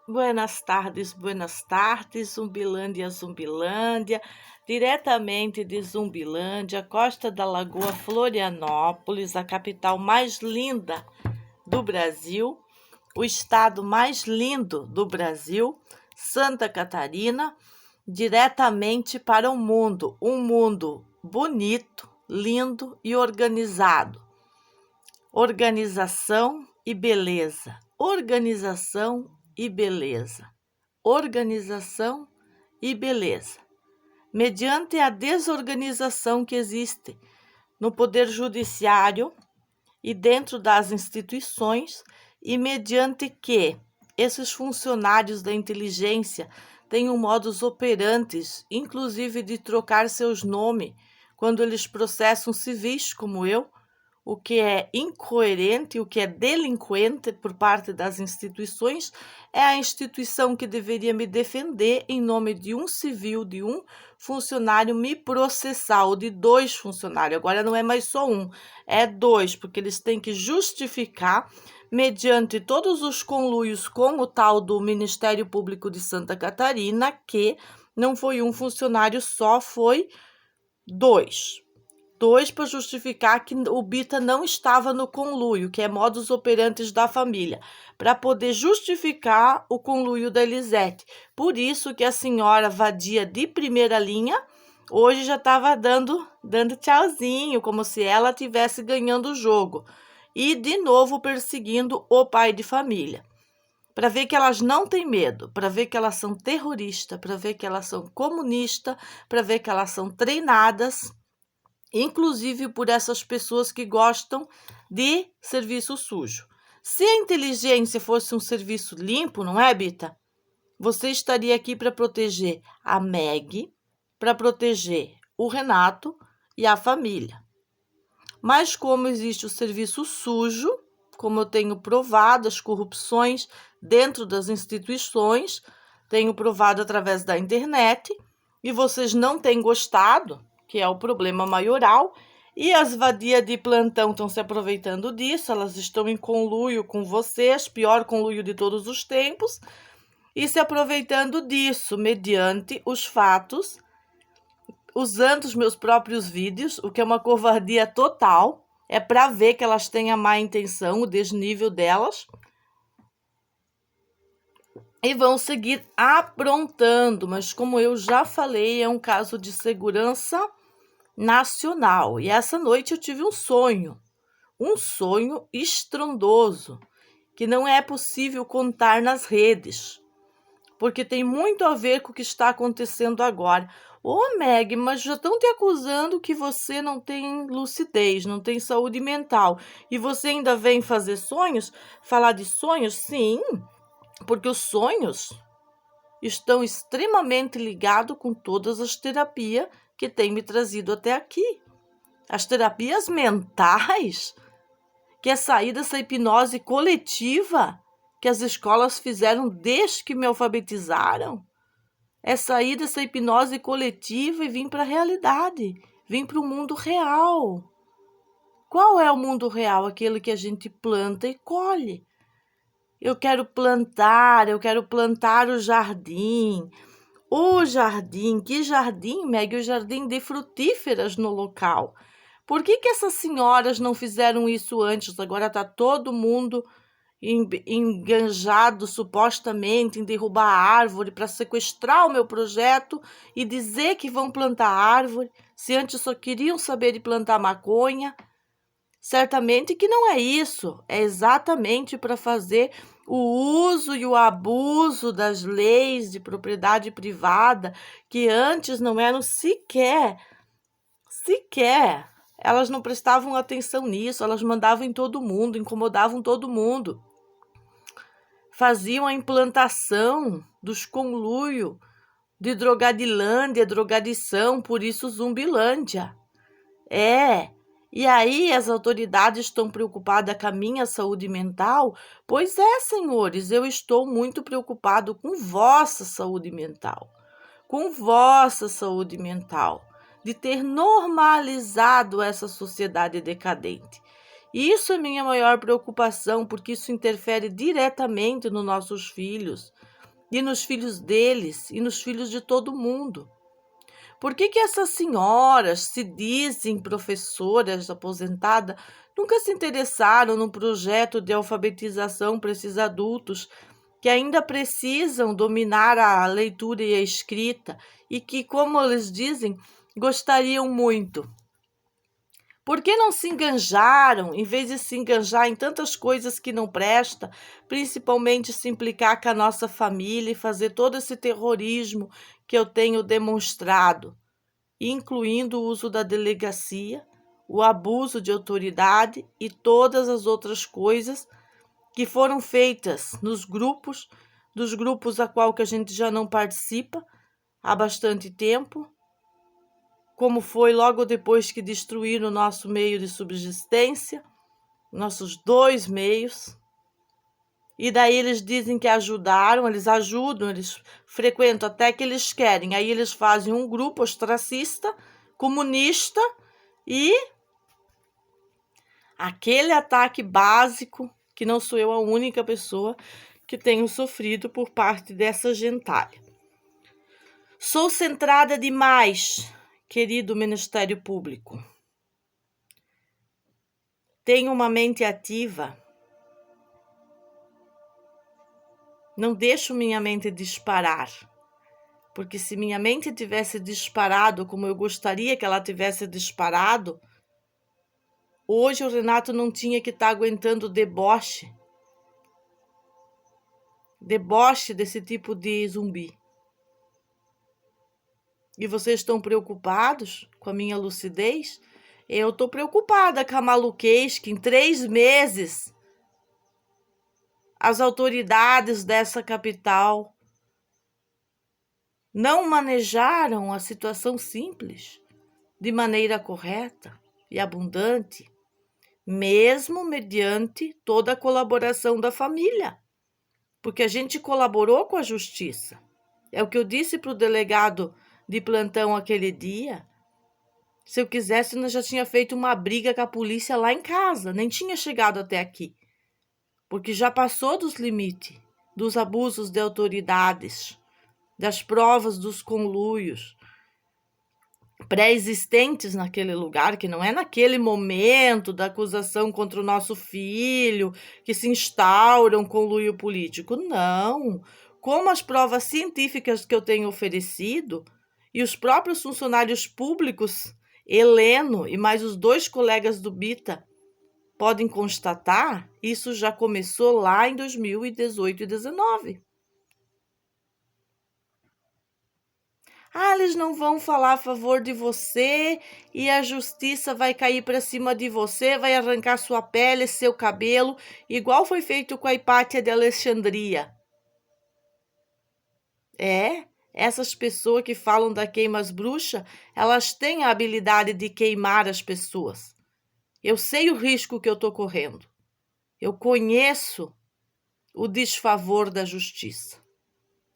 Buenas tardes, Zumbilândia, Zumbilândia, diretamente de Zumbilândia, Costa da Lagoa, Florianópolis, a capital mais linda do Brasil, o estado mais lindo do Brasil, Santa Catarina, diretamente para o mundo, um mundo bonito, lindo e organizado. Organização e beleza, organização e beleza, organização e beleza. Mediante a desorganização que existe no Poder Judiciário e dentro das instituições, e mediante que esses funcionários da inteligência têm um modus operandi, inclusive de trocar seus nomes quando eles processam civis, como eu, o que é incoerente, o que é delinquente por parte das instituições, é a instituição que deveria me defender em nome de um civil, de um funcionário, me processar, ou de dois funcionários. Agora não é mais só um, é dois, porque eles têm que justificar, mediante todos os conluios com o tal do Ministério Público de Santa Catarina, que não foi um funcionário só, foi dois para justificar que o Bita não estava no conluio, que é modus operandi da família, para poder justificar o conluio da Elisete. Por isso que a senhora vadia de primeira linha hoje já estava dando tchauzinho, como se ela estivesse ganhando o jogo. E de novo perseguindo o pai de família. Para ver que elas não têm medo, para ver que elas são terroristas, para ver que elas são comunistas, para ver que elas são treinadas, inclusive por essas pessoas que gostam de serviço sujo. Se a inteligência fosse um serviço limpo, não é, Bita? Você estaria aqui para proteger a Meg, para proteger o Renato e a família. Mas como existe o serviço sujo, como eu tenho provado as corrupções dentro das instituições, tenho provado através da internet, e vocês não têm gostado, que é o problema maioral, e as vadias de plantão estão se aproveitando disso, elas estão em conluio com vocês, pior conluio de todos os tempos, e se aproveitando disso, mediante os fatos, usando os meus próprios vídeos, o que é uma covardia total, é para ver que elas têm a má intenção, o desnível delas, e vão seguir aprontando, mas como eu já falei, é um caso de segurança nacional. E essa noite eu tive um sonho estrondoso, que não é possível contar nas redes, porque tem muito a ver com o que está acontecendo agora. Ô, Meg, mas já estão te acusando que você não tem lucidez, não tem saúde mental, e você ainda vem fazer sonhos? Falar de sonhos? Sim, porque os sonhos estão extremamente ligados com todas as terapias que têm me trazido até aqui. As terapias mentais, que é sair dessa hipnose coletiva que as escolas fizeram desde que me alfabetizaram, é sair dessa hipnose coletiva e vir para a realidade, vir para o mundo real. Qual é o mundo real? Aquele que a gente planta e colhe. Eu quero plantar o jardim. O jardim, que jardim, Meg? O jardim de frutíferas no local. Por que essas senhoras não fizeram isso antes? Agora está todo mundo enganjado supostamente em derrubar a árvore para sequestrar o meu projeto e dizer que vão plantar árvore, se antes só queriam saber de plantar maconha. Certamente que não é isso, é exatamente para fazer o uso e o abuso das leis de propriedade privada, que antes não eram sequer, elas não prestavam atenção nisso, elas mandavam em todo mundo, incomodavam todo mundo. Faziam a implantação dos conluios de Drogadilândia, drogadição, por isso Zumbilândia. E aí as autoridades estão preocupadas com a minha saúde mental? Pois é, senhores, eu estou muito preocupado com vossa saúde mental. Com vossa saúde mental. De ter normalizado essa sociedade decadente. E isso é minha maior preocupação, porque isso interfere diretamente nos nossos filhos. e nos filhos deles e nos filhos de todo mundo. Por que essas senhoras se dizem professoras aposentadas nunca se interessaram num projeto de alfabetização para esses adultos que ainda precisam dominar a leitura e a escrita e que, como eles dizem, gostariam muito? Por que não se enganjaram, em vez de se enganjar em tantas coisas que não presta, principalmente se implicar com a nossa família e fazer todo esse terrorismo que eu tenho demonstrado, incluindo o uso da delegacia, o abuso de autoridade e todas as outras coisas que foram feitas nos grupos, dos grupos a qual que a gente já não participa há bastante tempo, como foi logo depois que destruíram o nosso meio de subsistência, nossos 2 meios. E daí eles dizem que ajudaram, eles ajudam, eles frequentam até que eles querem. Aí eles fazem um grupo ostracista, comunista e aquele ataque básico, que não sou eu a única pessoa que tenho sofrido por parte dessa gentalha. Sou centrada demais, querido Ministério Público. Tenho uma mente ativa. Não deixo minha mente disparar. Porque se minha mente tivesse disparado como eu gostaria que ela tivesse disparado, hoje o Renato não tinha que estar aguentando deboche desse tipo de zumbi. E vocês estão preocupados com a minha lucidez? Eu estou preocupada com a maluquez que em 3 meses as autoridades dessa capital não manejaram a situação simples de maneira correta e abundante, mesmo mediante toda a colaboração da família, porque a gente colaborou com a justiça. É o que eu disse para o delegado de plantão aquele dia. Se eu quisesse, eu já tinha feito uma briga com a polícia lá em casa, nem tinha chegado até aqui, porque já passou dos limites, dos abusos de autoridades, das provas dos conluios pré-existentes naquele lugar, que não é naquele momento da acusação contra o nosso filho, que se instaura um conluio político. Não. Como as provas científicas que eu tenho oferecido e os próprios funcionários públicos, Heleno e mais os 2 colegas do Bita, podem constatar, isso já começou lá em 2018 e 2019. Eles não vão falar a favor de você e a justiça vai cair para cima de você, vai arrancar sua pele, seu cabelo, igual foi feito com a Hipátia de Alexandria. Essas pessoas que falam da queima às bruxas, elas têm a habilidade de queimar as pessoas. Eu sei o risco que eu estou correndo. Eu conheço o desfavor da justiça.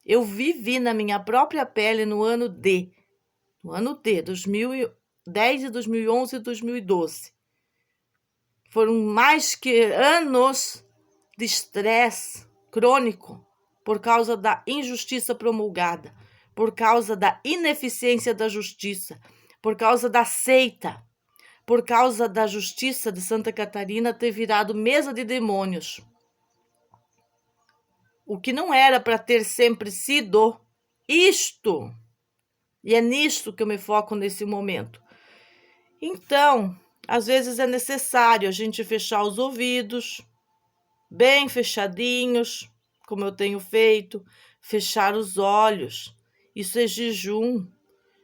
Eu vivi na minha própria pele no ano D, 2010 e 2011 e 2012. Foram mais que anos de estresse crônico por causa da injustiça promulgada, por causa da ineficiência da justiça, por causa da seita, por causa da justiça de Santa Catarina ter virado mesa de demônios. O que não era para ter sempre sido isto. E é nisto que eu me foco nesse momento. Então, às vezes é necessário a gente fechar os ouvidos, bem fechadinhos, como eu tenho feito, fechar os olhos. Isso é jejum.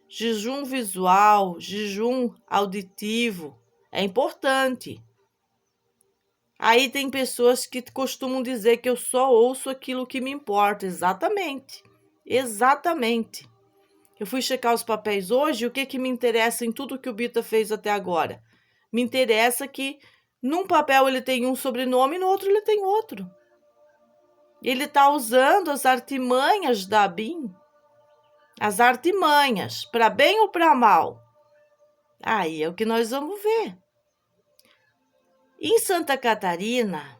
Jejum visual, jejum auditivo. É importante. Aí tem pessoas que costumam dizer que eu só ouço aquilo que me importa. Exatamente. Exatamente. Eu fui checar os papéis hoje e o que me interessa em tudo que o Bita fez até agora? Me interessa que num papel ele tem um sobrenome e no outro ele tem outro. Ele está usando as artimanhas da ABIN. As artimanhas, para bem ou para mal. Aí é o que nós vamos ver. Em Santa Catarina,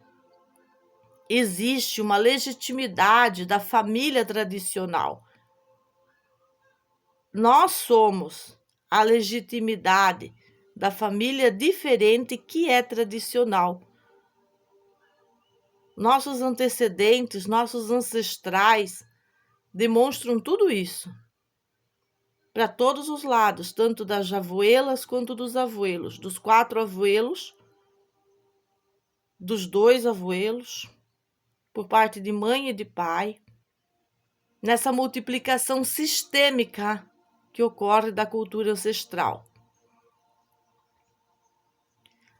existe uma legitimidade da família tradicional. Nós somos a legitimidade da família diferente que é tradicional. Nossos antecedentes, nossos ancestrais demonstram tudo isso para todos os lados, tanto das avuelas quanto dos avuelos, dos 4 avuelos, dos 2 avuelos, por parte de mãe e de pai, nessa multiplicação sistêmica que ocorre da cultura ancestral.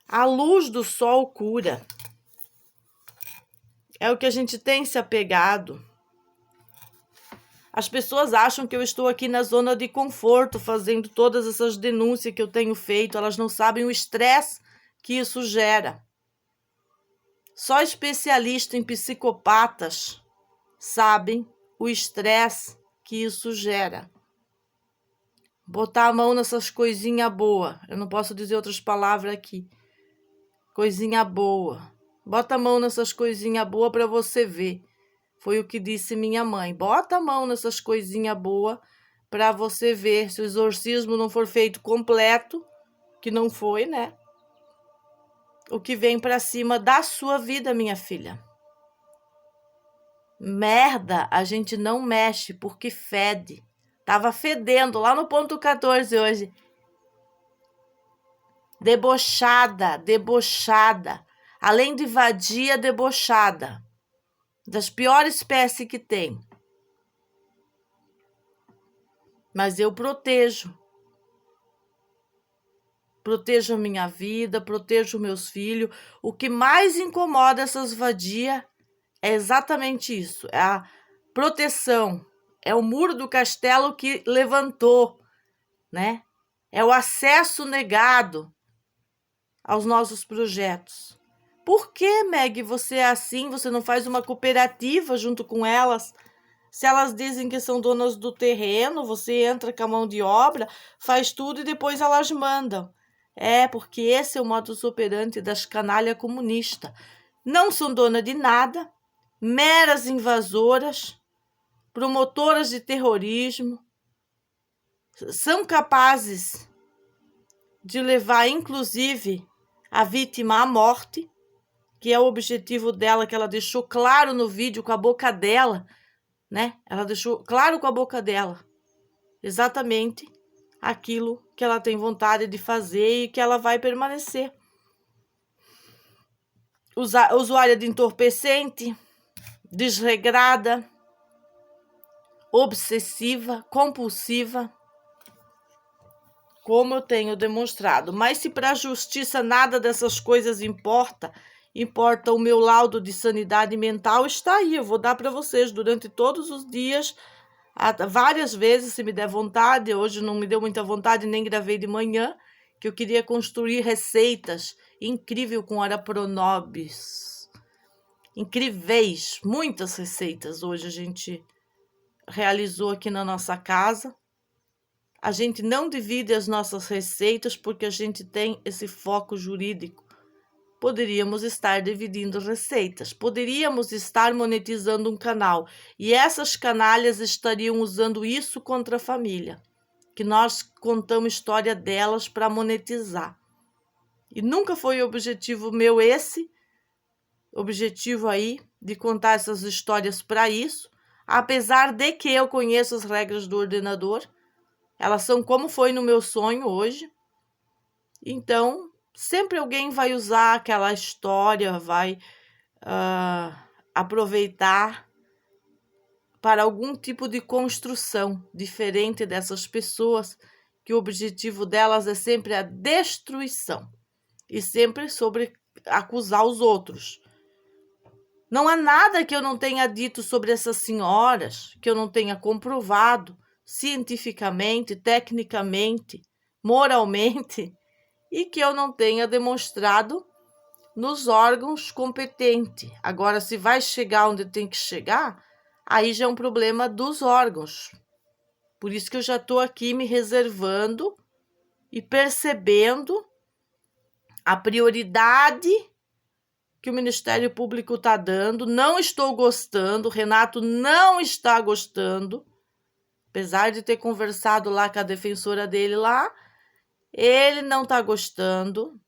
A luz do sol cura. É o que a gente tem se apegado. As pessoas acham que eu estou aqui na zona de conforto, fazendo todas essas denúncias que eu tenho feito. Elas não sabem o estresse que isso gera. Só especialistas em psicopatas sabem o estresse que isso gera. Botar a mão nessas coisinhas boas. Eu não posso dizer outras palavras aqui. Coisinha boa. Bota a mão nessas coisinhas boas para você ver. Foi o que disse minha mãe. Bota a mão nessas coisinhas boas para você ver. Se o exorcismo não for feito completo, que não foi, né? O que vem para cima da sua vida, minha filha. Merda, a gente não mexe porque fede. Tava fedendo lá no ponto 14 hoje. Debochada, debochada. Além de vadia, debochada. Das piores espécies que tem. Mas eu protejo. Protejo a minha vida, protejo meus filhos. O que mais incomoda essas vadias é exatamente isso. É a proteção. É o muro do castelo que levantou, né? É o acesso negado aos nossos projetos. Por que, Meg, você é assim? Você não faz uma cooperativa junto com elas? Se elas dizem que são donas do terreno, você entra com a mão de obra, faz tudo e depois elas mandam. É, porque esse é o modus operandi das canalhas comunistas. Não são donas de nada, meras invasoras, promotoras de terrorismo, são capazes de levar, inclusive, a vítima à morte, que é o objetivo dela, que ela deixou claro no vídeo com a boca dela, né? Ela deixou claro com a boca dela exatamente aquilo que ela tem vontade de fazer e que ela vai permanecer. Usuária de entorpecente, desregrada, obsessiva, compulsiva, como eu tenho demonstrado. Mas se para a justiça nada dessas coisas importa o meu laudo de sanidade mental, está aí. Eu vou dar para vocês durante todos os dias, várias vezes, se me der vontade. Hoje não me deu muita vontade, nem gravei de manhã, que eu queria construir receitas incrível com Ora Pronobis. Incríveis, muitas receitas hoje a gente realizou aqui na nossa casa. A gente não divide as nossas receitas porque a gente tem esse foco jurídico. Poderíamos estar dividindo receitas, poderíamos estar monetizando um canal e essas canalhas estariam usando isso contra a família, que nós contamos história delas para monetizar. E nunca foi o objetivo meu esse, objetivo aí de contar essas histórias para isso, apesar de que eu conheço as regras do ordenador, elas são como foi no meu sonho hoje. Então, sempre alguém vai usar aquela história, vai aproveitar para algum tipo de construção diferente dessas pessoas, que o objetivo delas é sempre a destruição e sempre sobre acusar os outros. Não há nada que eu não tenha dito sobre essas senhoras, que eu não tenha comprovado cientificamente, tecnicamente, moralmente, e que eu não tenha demonstrado nos órgãos competentes. Agora, se vai chegar onde tem que chegar, aí já é um problema dos órgãos. Por isso que eu já estou aqui me reservando e percebendo a prioridade que o Ministério Público está dando. Não estou gostando, Renato não está gostando. Apesar de ter conversado lá com a defensora dele lá, ele não está gostando.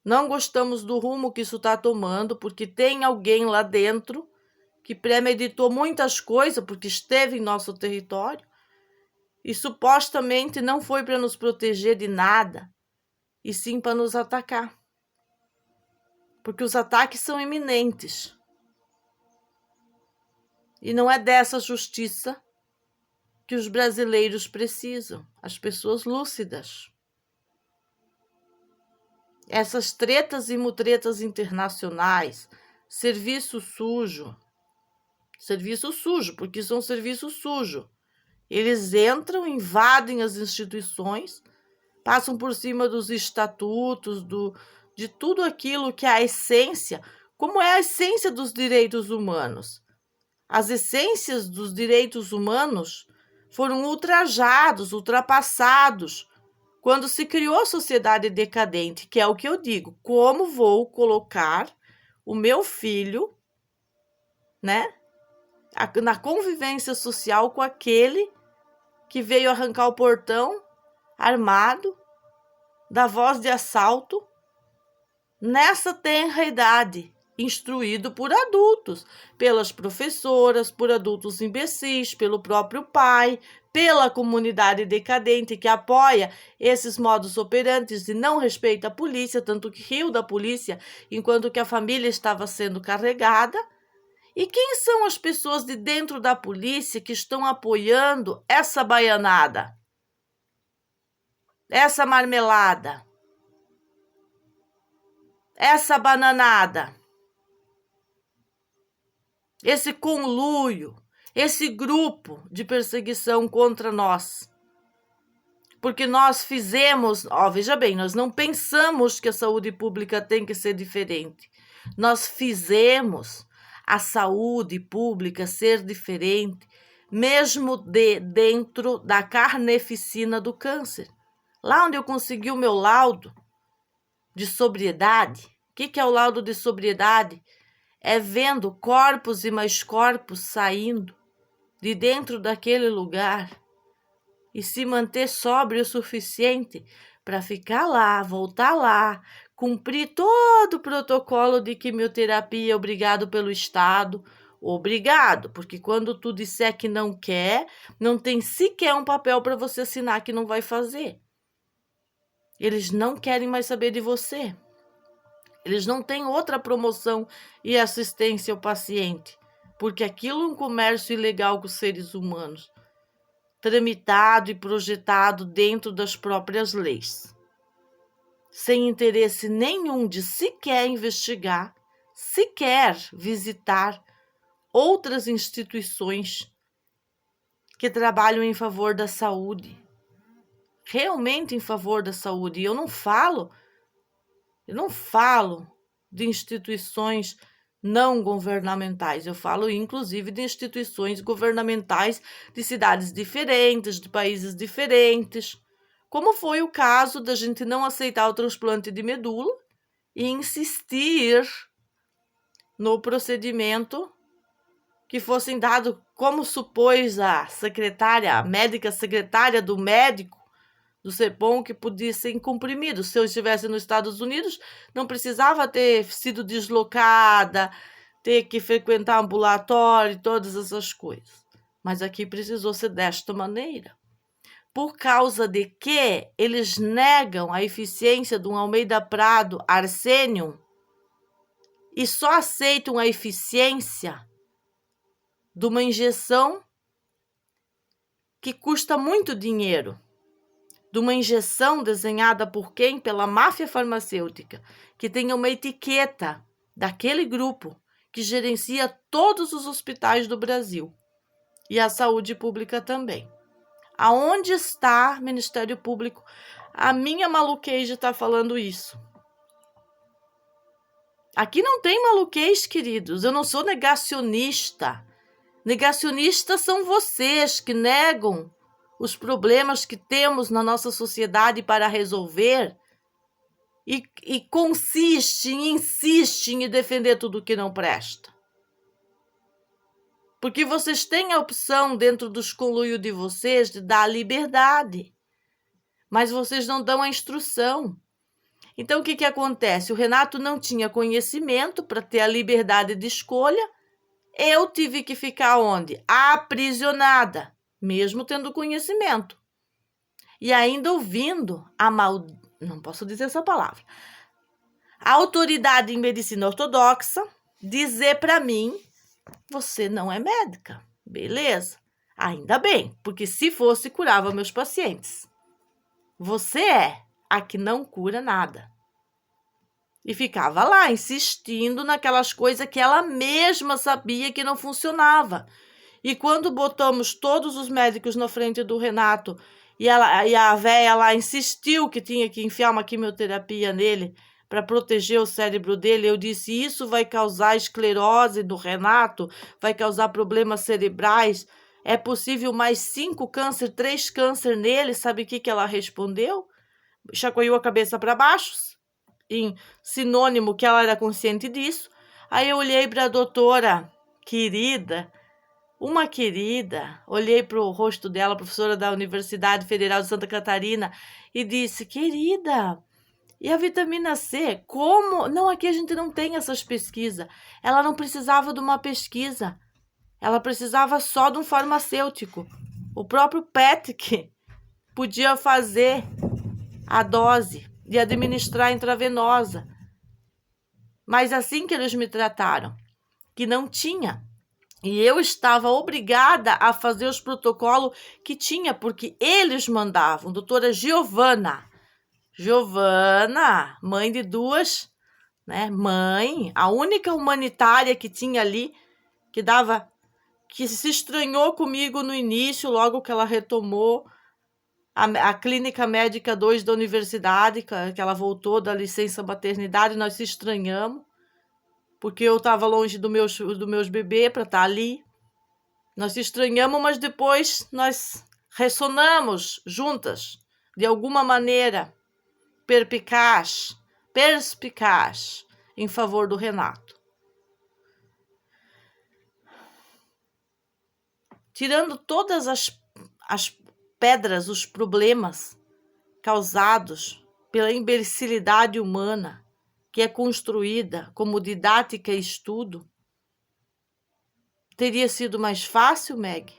Não gostamos do rumo que isso está tomando, porque tem alguém lá dentro que premeditou muitas coisas, porque esteve em nosso território, e supostamente não foi para nos proteger de nada, e sim para nos atacar. Porque os ataques são iminentes. E não é dessa justiça que os brasileiros precisam, as pessoas lúcidas. Essas tretas e mutretas internacionais, serviço sujo, porque isso é um serviço sujo. Eles entram, invadem as instituições, passam por cima dos estatutos, de tudo aquilo que é a essência, como é a essência dos direitos humanos. As essências dos direitos humanos foram ultrajados, ultrapassados, quando se criou a sociedade decadente, que é o que eu digo. Como vou colocar o meu filho, né, na convivência social com aquele que veio arrancar o portão armado, da voz de assalto, nessa tenra idade, instruído por adultos, pelas professoras, por adultos imbecis, pelo próprio pai, pela comunidade decadente que apoia esses modus operantes e não respeita a polícia, tanto que riu da polícia enquanto que a família estava sendo carregada. E quem são as pessoas de dentro da polícia que estão apoiando essa baianada? Essa marmelada? Essa bananada? Esse conluio, esse grupo de perseguição contra nós. Porque nós fizemos, veja bem, nós não pensamos que a saúde pública tem que ser diferente. Nós fizemos a saúde pública ser diferente, mesmo dentro da carneficina do câncer. Lá onde eu consegui o meu laudo de sobriedade. O que é o laudo de sobriedade? É vendo corpos e mais corpos saindo de dentro daquele lugar e se manter sóbrio o suficiente para ficar lá, voltar lá, cumprir todo o protocolo de quimioterapia obrigado pelo Estado. Obrigado, porque quando tu disser que não quer, não tem sequer um papel para você assinar que não vai fazer. Eles não querem mais saber de você. Eles não têm outra promoção e assistência ao paciente, porque aquilo é um comércio ilegal com os seres humanos, tramitado e projetado dentro das próprias leis, sem interesse nenhum de sequer investigar, sequer visitar outras instituições que trabalham em favor da saúde, realmente em favor da saúde. E eu não falo de instituições não governamentais, eu falo inclusive de instituições governamentais de cidades diferentes, de países diferentes, como foi o caso da gente não aceitar o transplante de medula e insistir no procedimento que fossem dado, como supôs a médica secretária do médico, do CEPOM, que podia ser comprimido. Se eu estivesse nos Estados Unidos, não precisava ter sido deslocada, ter que frequentar ambulatório, todas essas coisas. Mas aqui precisou ser desta maneira. Por causa de que eles negam a eficiência de um Almeida Prado Arsênio e só aceitam a eficiência de uma injeção que custa muito dinheiro. De uma injeção desenhada por quem? Pela máfia farmacêutica, que tem uma etiqueta daquele grupo que gerencia todos os hospitais do Brasil e a saúde pública também. Aonde está Ministério Público? A minha maluquez de estar falando isso. Aqui não tem maluquez, queridos. Eu não sou negacionista. Negacionistas são vocês que negam os problemas que temos na nossa sociedade para resolver e consiste, insiste em defender tudo que não presta. Porque vocês têm a opção dentro dos conluios de vocês de dar a liberdade, mas vocês não dão a instrução. Então, o que acontece? O Renato não tinha conhecimento para ter a liberdade de escolha. Eu tive que ficar onde? Aprisionada, mesmo tendo conhecimento. E ainda ouvindo não posso dizer essa palavra, a autoridade em medicina ortodoxa dizer para mim: você não é médica. Beleza? Ainda bem, porque se fosse, curava meus pacientes. Você é a que não cura nada. E ficava lá, insistindo naquelas coisas que ela mesma sabia que não funcionava. E quando botamos todos os médicos na frente do Renato, e a véia lá insistiu que tinha que enfiar uma quimioterapia nele para proteger o cérebro dele, eu disse: isso vai causar esclerose do Renato, vai causar problemas cerebrais, é possível mais 5 câncer, 3 câncer nele. Sabe o que ela respondeu? Chacoalhou a cabeça para baixo, em sinônimo que ela era consciente disso. Aí eu olhei para a doutora querida, uma querida, olhei para o rosto dela, professora da Universidade Federal de Santa Catarina, e disse: querida, e a vitamina C? Como? Não, aqui a gente não tem essas pesquisas. Ela não precisava de uma pesquisa, ela precisava só de um farmacêutico. O próprio Patrick podia fazer a dose de administrar intravenosa. Mas assim que eles me trataram, que não tinha. E eu estava obrigada a fazer os protocolos que tinha, porque eles mandavam. Doutora Giovana, mãe de 2, né? Mãe, a única humanitária que tinha ali, que se estranhou comigo no início, logo que ela retomou a Clínica Médica 2 da universidade, que ela voltou da licença maternidade, nós se estranhamos, porque eu estava longe dos meus bebês para estar ali. Nós se estranhamos, mas depois nós ressonamos juntas, de alguma maneira, perspicaz, em favor do Renato. Tirando todas as pedras, os problemas causados pela imbecilidade humana que é construída como didática e estudo, teria sido mais fácil, Meg?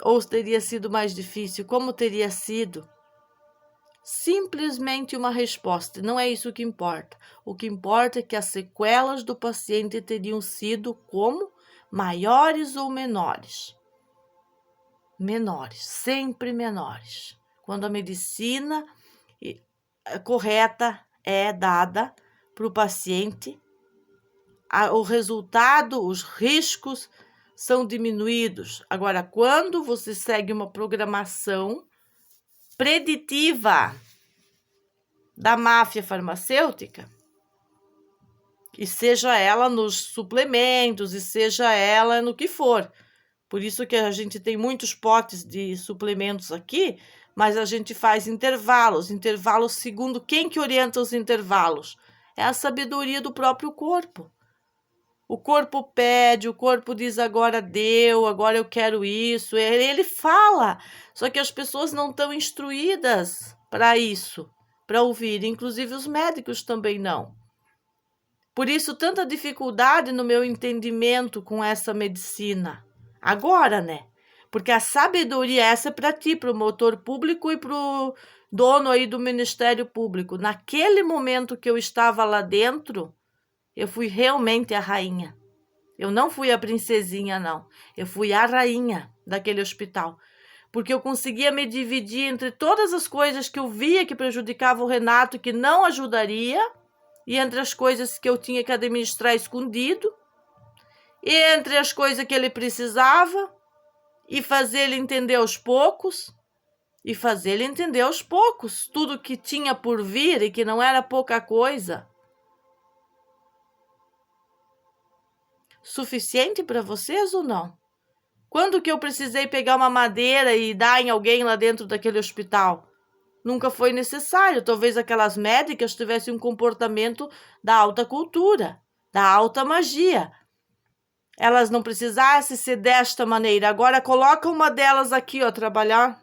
Ou teria sido mais difícil? Como teria sido? Simplesmente uma resposta. Não é isso que importa. O que importa é que as sequelas do paciente teriam sido como? Maiores ou menores? Menores, sempre menores. Quando a medicina correta é dada para o paciente, o resultado, os riscos são diminuídos. Agora, quando você segue uma programação preditiva da máfia farmacêutica, e seja ela nos suplementos, e seja ela no que for. Por isso que a gente tem muitos potes de suplementos aqui, mas a gente faz intervalos segundo quem que orienta os intervalos? É a sabedoria do próprio corpo. O corpo pede, o corpo diz: agora deu, agora eu quero isso. Ele fala, só que as pessoas não estão instruídas para isso, para ouvir. Inclusive os médicos também não. Por isso, tanta dificuldade no meu entendimento com essa medicina. Agora, né? Porque a sabedoria essa é para ti, promotor público e para o dono aí do Ministério Público. Naquele momento que eu estava lá dentro, eu fui realmente a rainha. Eu não fui a princesinha, não. Eu fui a rainha daquele hospital. Porque eu conseguia me dividir entre todas as coisas que eu via que prejudicavam o Renato, que não ajudaria, e entre as coisas que eu tinha que administrar escondido, e entre as coisas que ele precisava, e fazer ele entender aos poucos, tudo que tinha por vir e que não era pouca coisa. Suficiente para vocês ou não? Quando que eu precisei pegar uma madeira e dar em alguém lá dentro daquele hospital? nunca foi necessário. Talvez aquelas médicas tivessem um comportamento da alta cultura, da alta magia. Elas não precisassem ser desta maneira. Agora coloca uma delas aqui, ó, trabalhar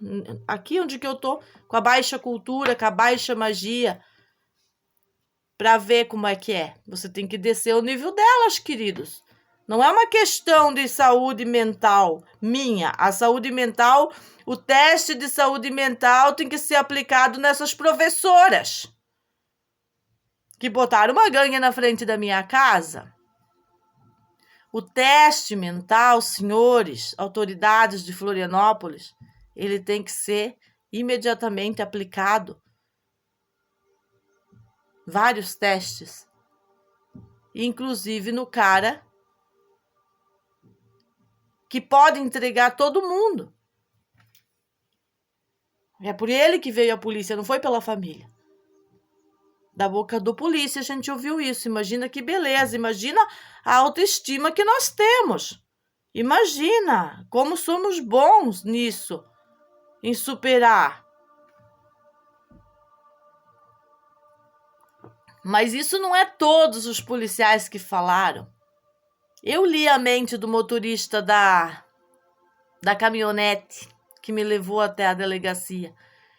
aqui onde que eu tô, com a baixa cultura, com a baixa magia, para ver como é que é. Você tem que descer o nível delas, queridos. Não é uma questão de saúde mental minha. A saúde mental, o teste de saúde mental tem que ser aplicado nessas professoras que botaram uma gangue na frente da minha casa. O teste mental, senhores, autoridades de Florianópolis, ele tem que ser imediatamente aplicado. Vários testes. Inclusive no cara que pode entregar todo mundo. É por ele que veio a polícia, não foi pela família. Da boca do polícia a gente ouviu isso. Imagina que beleza, imagina a autoestima que nós temos. Imagina como somos bons nisso, em superar. Mas isso não é todos os policiais que falaram. Eu li a mente do motorista da caminhonete que me levou até a delegacia.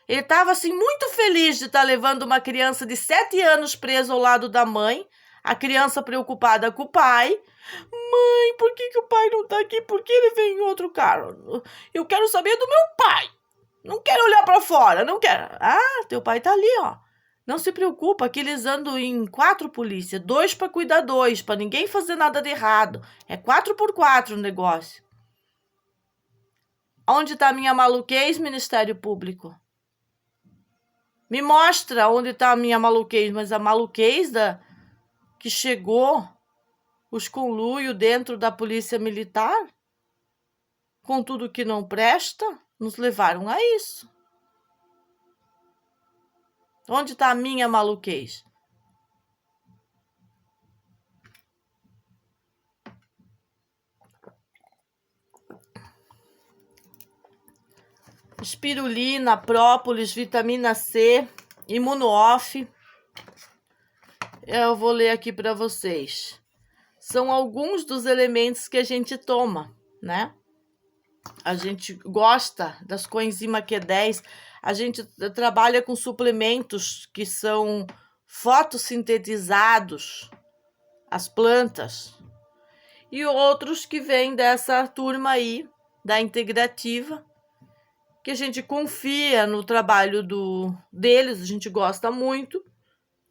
Ele estava assim muito feliz de estar levando uma criança de 7 anos presa ao lado da mãe, a criança preocupada com o pai. Mãe, por que o pai não está aqui? Por que ele vem em outro carro? Eu quero saber do meu pai. Não quero olhar para fora, não quero. Ah, teu pai está ali, ó. Não se preocupa, que eles andam em 4 polícia, 2 para cuidar 2, para ninguém fazer nada de errado. É 4x4 o negócio. Onde está a minha maluquez, Ministério Público? Me mostra onde está a minha maluquez, mas a maluquez que chegou, os conluios dentro da polícia militar, com tudo que não presta, nos levaram a isso. Onde está a minha maluquez? Espirulina, própolis, vitamina C, imuno-off. Eu vou ler aqui para vocês. São alguns dos elementos que a gente toma, né? A gente gosta das coenzima Q10. A gente trabalha com suplementos que são fotossintetizados, as plantas. E outros que vêm dessa turma aí, da integrativa, que a gente confia no trabalho deles, a gente gosta muito,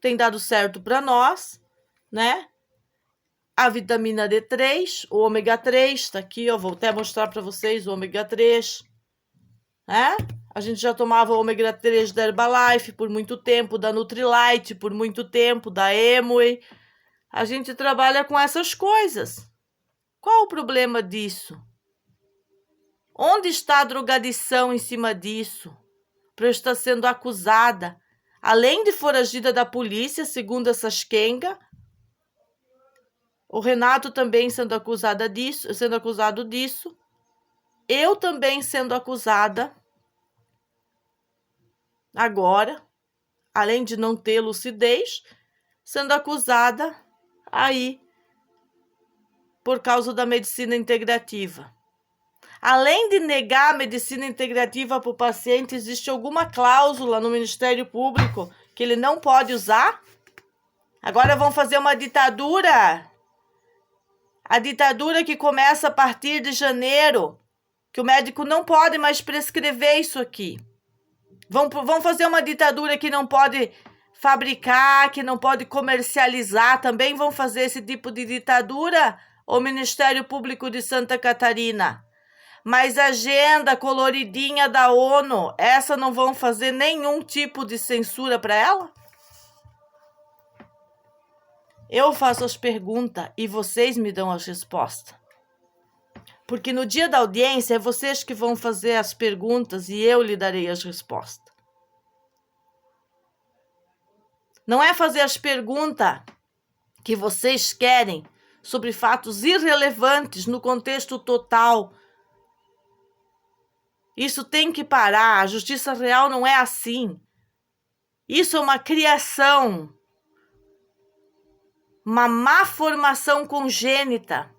tem dado certo para nós, né? A vitamina D3, o ômega 3, tá aqui, ó, vou até mostrar para vocês o ômega 3, né? A gente já tomava o ômega 3 da Herbalife por muito tempo, da Nutrilite por muito tempo, da Amway. A gente trabalha com essas coisas. Qual o problema disso? Onde está a drogadição em cima disso? Para eu estar sendo acusada, além de foragida da polícia, segundo essas quenga, o Renato também sendo acusado disso, eu também sendo acusada agora, além de não ter lucidez, sendo acusada aí por causa da medicina integrativa. Além de negar a medicina integrativa para o paciente, existe alguma cláusula no Ministério Público que ele não pode usar? Agora vão fazer uma ditadura. A ditadura que começa a partir de janeiro, que o médico não pode mais prescrever isso aqui. Vão fazer uma ditadura que não pode fabricar, que não pode comercializar. Também vão fazer esse tipo de ditadura, o Ministério Público de Santa Catarina. Mas a agenda coloridinha da ONU, essa não vão fazer nenhum tipo de censura para ela? Eu faço as perguntas e vocês me dão as respostas. Porque no dia da audiência é vocês que vão fazer as perguntas e eu lhe darei as respostas. Não é fazer as perguntas que vocês querem sobre fatos irrelevantes no contexto total. Isso tem que parar. A justiça real não é assim. Isso é uma criação, uma má formação congênita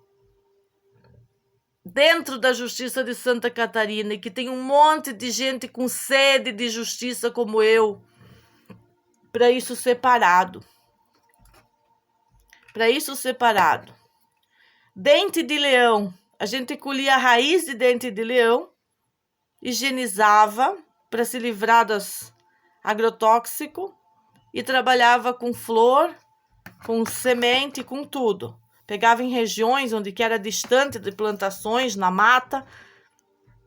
dentro da Justiça de Santa Catarina, e que tem um monte de gente com sede de justiça como eu, para isso separado. Para isso separado. Dente de leão. A gente colhia a raiz de dente de leão, higienizava para se livrar dos agrotóxicos e trabalhava com flor, com semente, com tudo. Pegava em regiões onde que era distante de plantações, na mata.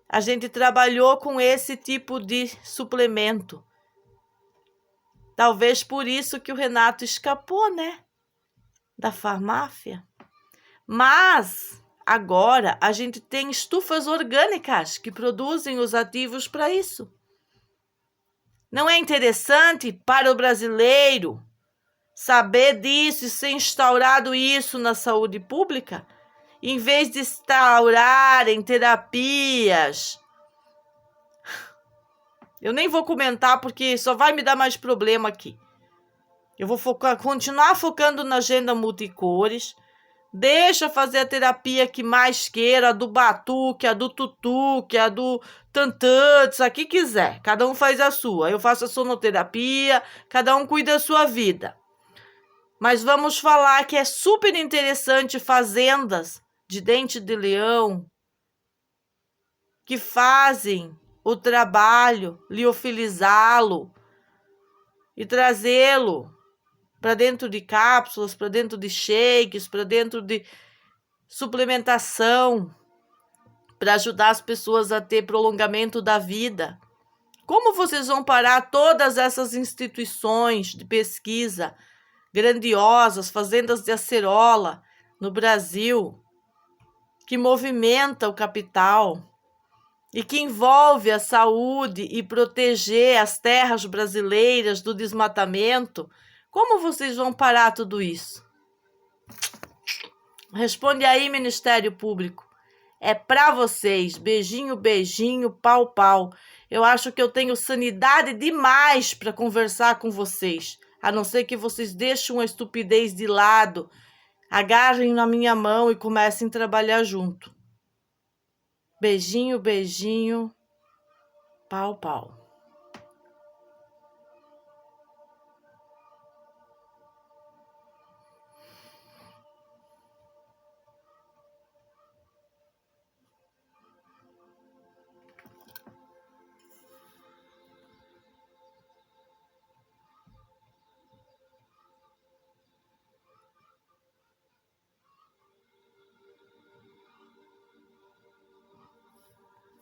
A gente trabalhou com esse tipo de suplemento. Talvez por isso que o Renato escapou, né? Da farmácia. Mas agora a gente tem estufas orgânicas que produzem os ativos para isso. Não é interessante para o brasileiro saber disso e ser instaurado isso na saúde pública? Em vez de instaurarem terapias. Eu nem vou comentar porque só vai me dar mais problema aqui. Eu vou continuar focando na agenda multicores. Deixa fazer a terapia que mais queira, a do batuque, a do tutuque, a do tantantes, a que quiser. Cada um faz a sua. Eu faço a sonoterapia, cada um cuida da sua vida. Mas vamos falar que é super interessante fazendas de dente de leão que fazem o trabalho, liofilizá-lo e trazê-lo para dentro de cápsulas, para dentro de shakes, para dentro de suplementação, para ajudar as pessoas a ter prolongamento da vida. Como vocês vão parar todas essas instituições de pesquisa grandiosas, fazendas de acerola no Brasil, que movimenta o capital e que envolve a saúde e proteger as terras brasileiras do desmatamento? Como vocês vão parar tudo isso? Responde aí, Ministério Público. É para vocês. Beijinho, beijinho, pau, pau. Eu acho que eu tenho sanidade demais para conversar com vocês. A não ser que vocês deixem a estupidez de lado, agarrem na minha mão e comecem a trabalhar junto. Beijinho, beijinho, pau, pau.